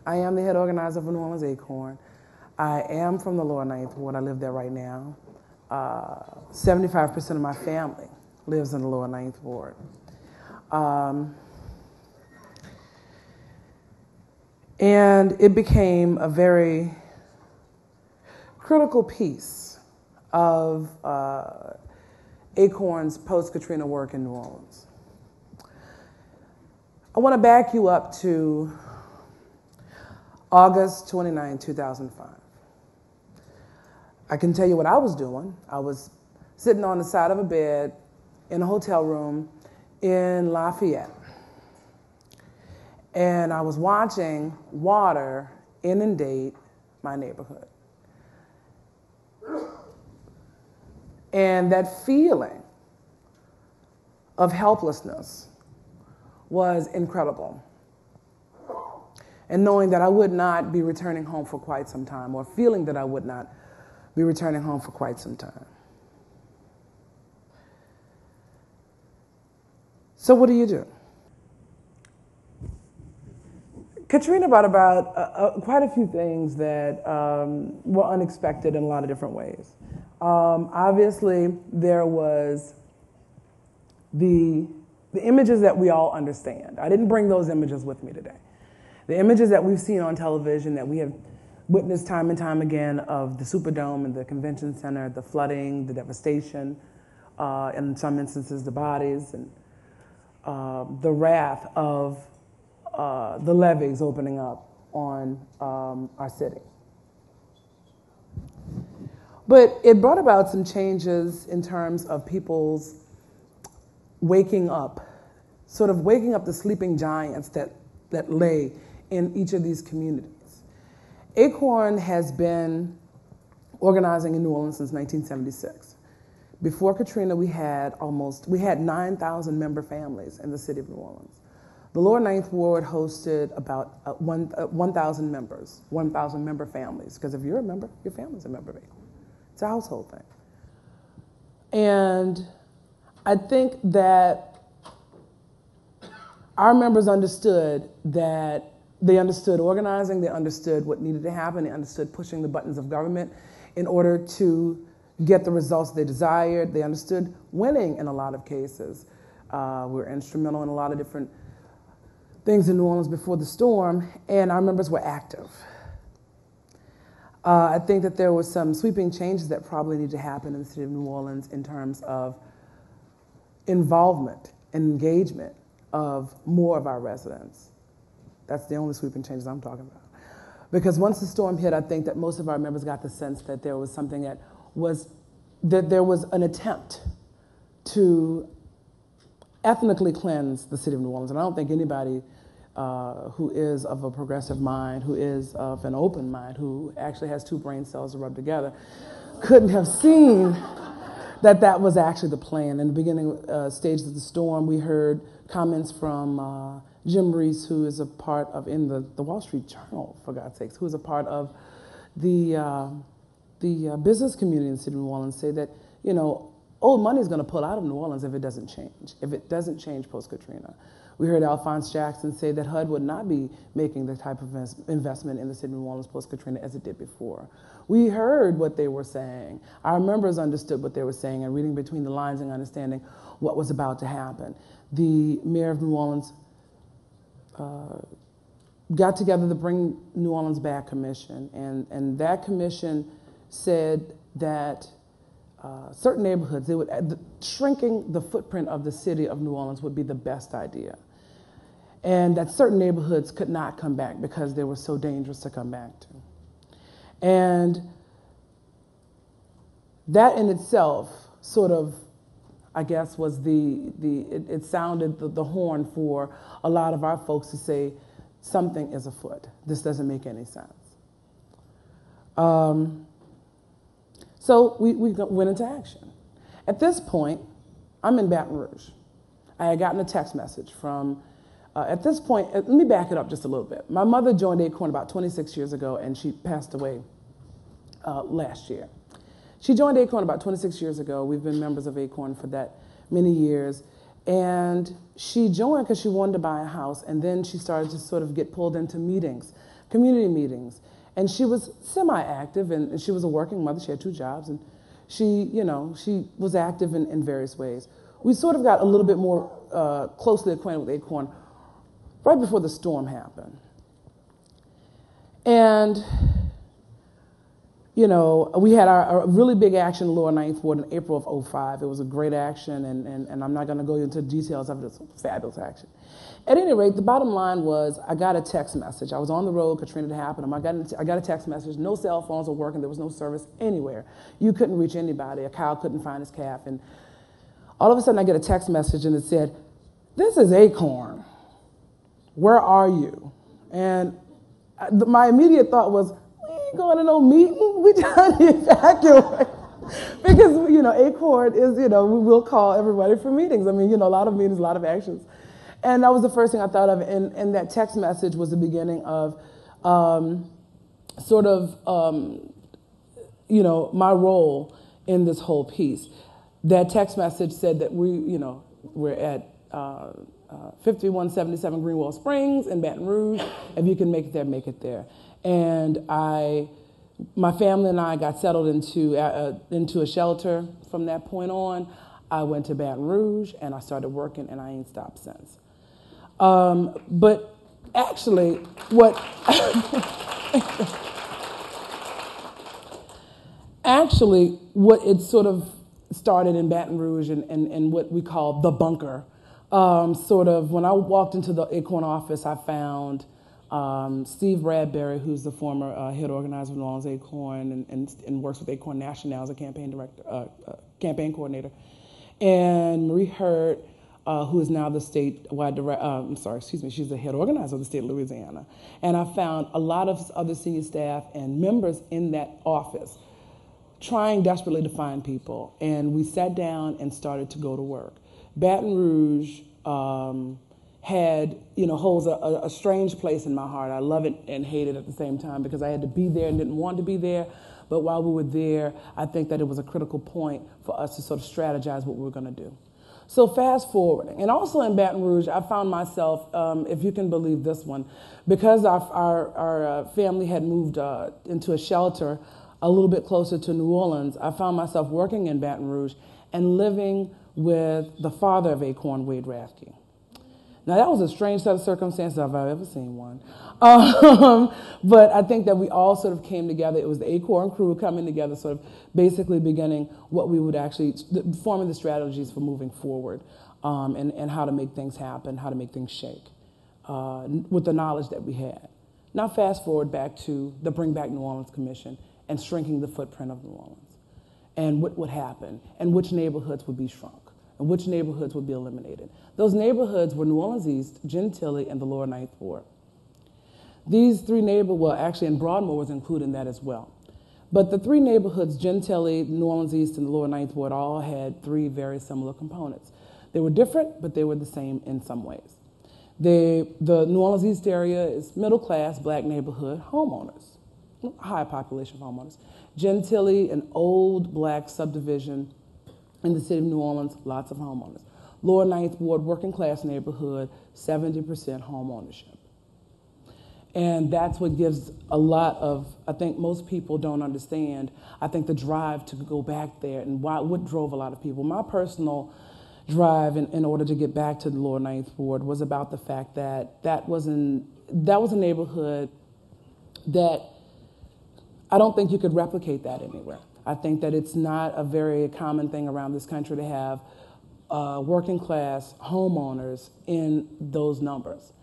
I am the head organizer for New Orleans ACORN. I am from the Lower Ninth Ward. I live there right now. 75% of my family lives in the Lower Ninth Ward. And it became a very critical piece of ACORN's post-Katrina work in New Orleans. I want to back you up to August 29, 2005. I can tell you what I was doing. I was sitting on the side of a bed in a hotel room in Lafayette. And I was watching water inundate my neighborhood. And that feeling of helplessness was incredible. And knowing that I would not be returning home for quite some time, or feeling that I would not be returning home for quite some time. So what do you do? Katrina brought about quite a few things that were unexpected in a lot of different ways. Obviously, there was the images that we all understand. I didn't bring those images with me today. The images that we've seen on television, that we have witnessed time and time again, of the Superdome and the Convention Center, the flooding, the devastation, in some instances the bodies, and the wrath of the levees opening up on our city. But it brought about some changes in terms of people's waking up, sort of waking up the sleeping giants that lay in each of these communities. ACORN has been organizing in New Orleans since 1976. Before Katrina, we had 9,000 member families in the city of New Orleans. The Lower Ninth Ward hosted about 1,000 members, 1,000 member families, because if you're a member, your family's a member of ACORN. It's a household thing. And I think that our members understood that they understood organizing, they understood what needed to happen, they understood pushing the buttons of government in order to get the results they desired. They understood winning in a lot of cases. We were instrumental in a lot of different things in New Orleans before the storm, and our members were active. I think that there were some sweeping changes that probably need to happen in the city of New Orleans in terms of involvement and engagement of more of our residents. That's the only sweeping changes I'm talking about. Because once the storm hit, I think that most of our members got the sense that there was something that there was an attempt to ethnically cleanse the city of New Orleans. And I don't think anybody who is of a progressive mind, who is of an open mind, who actually has two brain cells to rub together, couldn't have seen that that was actually the plan. In the beginning stages of the storm, we heard comments from Jim Reese, who is a part of, in the Wall Street Journal, for God's sakes, who is a part of the business community in the city of New Orleans, say that, you know, old money is going to pull out of New Orleans if it doesn't change post-Katrina. We heard Alphonse Jackson say that HUD would not be making the type of investment in the city of New Orleans post-Katrina as it did before. We heard what they were saying. Our members understood what they were saying, and reading between the lines and understanding what was about to happen. The mayor of New Orleans got together the Bring New Orleans Back Commission, and that commission said that certain neighborhoods, shrinking the footprint of the city of New Orleans would be the best idea. And that certain neighborhoods could not come back because they were so dangerous to come back to. And that in itself sort of, I guess, was it sounded the horn for a lot of our folks to say, something is afoot. This doesn't make any sense. So we went into action. At this point, I'm in Baton Rouge. I had gotten a text message from, at this point, let me back it up just a little bit. My mother joined ACORN about 26 years ago, and she passed away last year. She joined ACORN about 26 years ago. We've been members of ACORN for that many years. And she joined because she wanted to buy a house, and then she started to sort of get pulled into meetings community meetings. And she was semi-active, and she was a working mother. She had 2 jobs, and she was active in various ways. We sort of got a little bit more closely acquainted with ACORN right before the storm happened. And, we had our really big action in Lower Ninth Ward in April of '05. It was a great action, and I'm not going to go into details of it. It's a fabulous action. At any rate, the bottom line was I got a text message. I was on the road, Katrina had happened. I got a text message. No cell phones were working. There was no service anywhere. You couldn't reach anybody. A cow couldn't find his calf. And all of a sudden, I get a text message, and it said, "This is ACORN. Where are you?" And my immediate thought was, we ain't going to no meeting. We trying to evacuate. Because, ACORN is, we will call everybody for meetings. I mean, a lot of meetings, a lot of actions. And that was the first thing I thought of. And that text message was the beginning of my role in this whole piece. That text message said that we're at 5177 Greenwell Springs in Baton Rouge. If you can make it there, make it there. And my family and I got settled into a shelter from that point on. I went to Baton Rouge and I started working, and I ain't stopped since. But actually, what it sort of started in Baton Rouge and what we call the bunker. When I walked into the ACORN office, I found Steve Bradbury, who's the former head organizer of New Orleans ACORN and works with ACORN National now as a campaign coordinator, and Marie Hurt, who is now the statewide director, she's the head organizer of the state of Louisiana. And I found a lot of other senior staff and members in that office trying desperately to find people. And we sat down and started to go to work. Baton Rouge holds a strange place in my heart. I love it and hate it at the same time because I had to be there and didn't want to be there. But while we were there, I think that it was a critical point for us to sort of strategize what we were going to do. So fast forwarding, and also in Baton Rouge, I found myself, if you can believe this one, because our family had moved into a shelter a little bit closer to New Orleans, I found myself working in Baton Rouge and living with the father of ACORN, Wade Rathke. Now, that was a strange set of circumstances if I've ever seen one. But I think that we all sort of came together. It was the ACORN crew coming together, sort of basically beginning what we would actually, forming the strategies for moving forward and how to make things happen, how to make things shake with the knowledge that we had. Now, fast forward back to the Bring Back New Orleans Commission and shrinking the footprint of New Orleans and what would happen and which neighborhoods would be shrunk and which neighborhoods would be eliminated. Those neighborhoods were New Orleans East, Gentilly, and the Lower Ninth Ward. These 3 actually, and Broadmoor was included in that as well. But the 3 neighborhoods, Gentilly, New Orleans East, and the Lower Ninth Ward, all had 3 very similar components. They were different, but they were the same in some ways. The New Orleans East area is middle-class black neighborhood homeowners, high population of homeowners. Gentilly, an old black subdivision in the city of New Orleans, lots of homeowners. Lower Ninth Ward, working class neighborhood, 70% home ownership. And that's what gives a lot of, I think most people don't understand, I think the drive to go back there and what drove a lot of people. My personal drive in order to get back to the Lower Ninth Ward was about the fact that that was a neighborhood that I don't think you could replicate that anywhere. I think that it's not a very common thing around this country to have working class homeowners in those numbers.